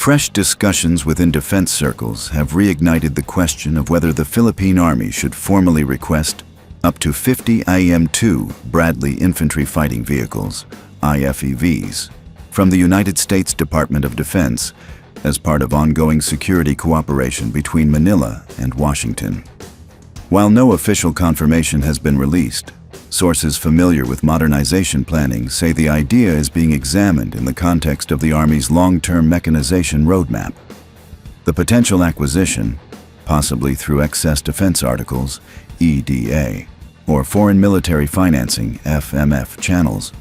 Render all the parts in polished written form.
Fresh discussions within defense circles have reignited the question of whether the Philippine Army should formally request up to 50 M2 Bradley Infantry Fighting Vehicles, IFVs, from the United States Department of Defense as part of ongoing security cooperation between Manila and Washington. While no official confirmation has been released, sources familiar with modernization planning say the idea is being examined in the context of the Army's long-term mechanization roadmap. The potential acquisition, possibly through excess defense articles, EDA, or foreign military financing, FMF channels,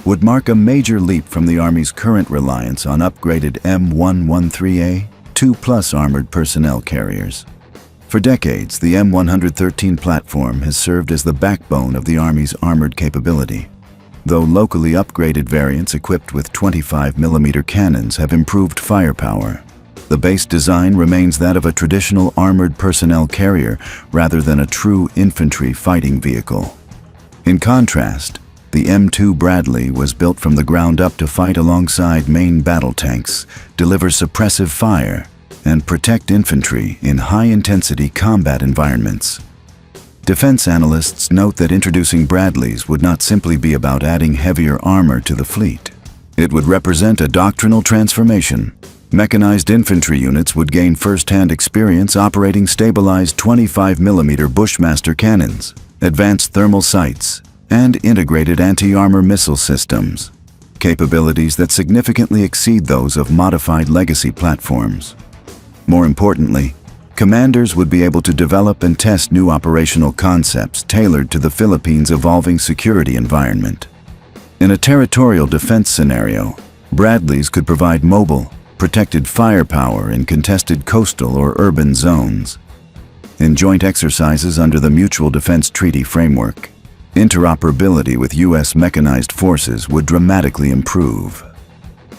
would mark a major leap from the Army's current reliance on upgraded M113A 2+ armored personnel carriers. For decades, the M113 platform has served as the backbone of the Army's armored capability. Though locally upgraded variants equipped with 25mm cannons have improved firepower, the base design remains that of a traditional armored personnel carrier rather than a true infantry fighting vehicle. In contrast, the M2 Bradley was built from the ground up to fight alongside main battle tanks, deliver suppressive fire, and protect infantry in high-intensity combat environments. Defense analysts note that introducing Bradleys would not simply be about adding heavier armor to the fleet. It would represent a doctrinal transformation. Mechanized infantry units would gain first-hand experience operating stabilized 25mm Bushmaster cannons, advanced thermal sights, and integrated anti-armor missile systems, capabilities that significantly exceed those of modified legacy platforms. More importantly, commanders would be able to develop and test new operational concepts tailored to the Philippines' evolving security environment. In a territorial defense scenario, Bradleys could provide mobile, protected firepower in contested coastal or urban zones. In joint exercises under the Mutual Defense Treaty framework, interoperability with U.S. mechanized forces would dramatically improve.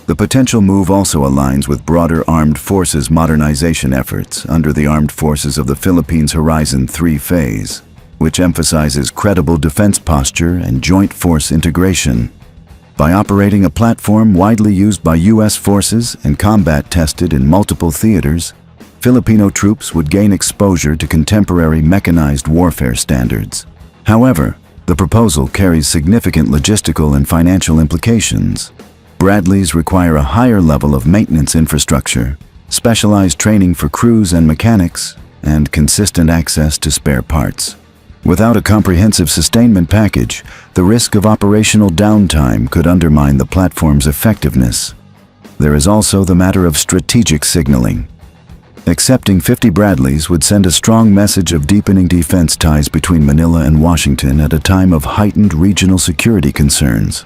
The potential move also aligns with broader armed forces modernization efforts under the Armed Forces of the Philippines Horizon 3 phase, which emphasizes credible defense posture and joint force integration. By operating a platform widely used by U.S. forces and combat tested in multiple theaters, Filipino troops would gain exposure to contemporary mechanized warfare standards. However, the proposal carries significant logistical and financial implications. Bradleys require a higher level of maintenance infrastructure, specialized training for crews and mechanics, and consistent access to spare parts. Without a comprehensive sustainment package, the risk of operational downtime could undermine the platform's effectiveness. There is also the matter of strategic signaling. Accepting 50 Bradleys would send a strong message of deepening defense ties between Manila and Washington at a time of heightened regional security concerns.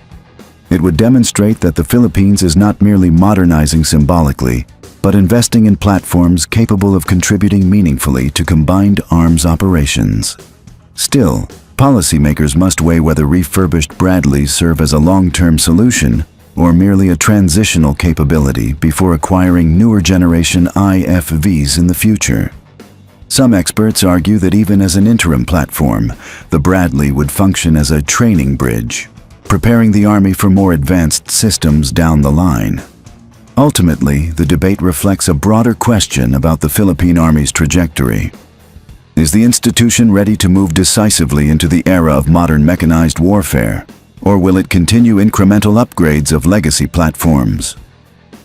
It would demonstrate that the Philippines is not merely modernizing symbolically, but investing in platforms capable of contributing meaningfully to combined arms operations. Still, policymakers must weigh whether refurbished Bradleys serve as a long-term solution or merely a transitional capability before acquiring newer generation IFVs in the future. Some experts argue that even as an interim platform, the Bradley would function as a training bridge, preparing the Army for more advanced systems down the line. Ultimately, the debate reflects a broader question about the Philippine Army's trajectory. Is the institution ready to move decisively into the era of modern mechanized warfare, or will it continue incremental upgrades of legacy platforms?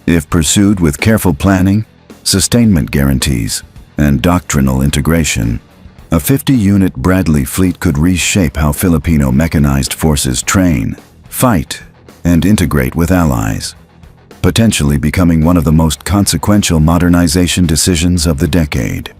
If pursued with careful planning, sustainment guarantees, and doctrinal integration, a 50-unit Bradley fleet could reshape how Filipino mechanized forces train, fight, and integrate with allies, potentially becoming one of the most consequential modernization decisions of the decade.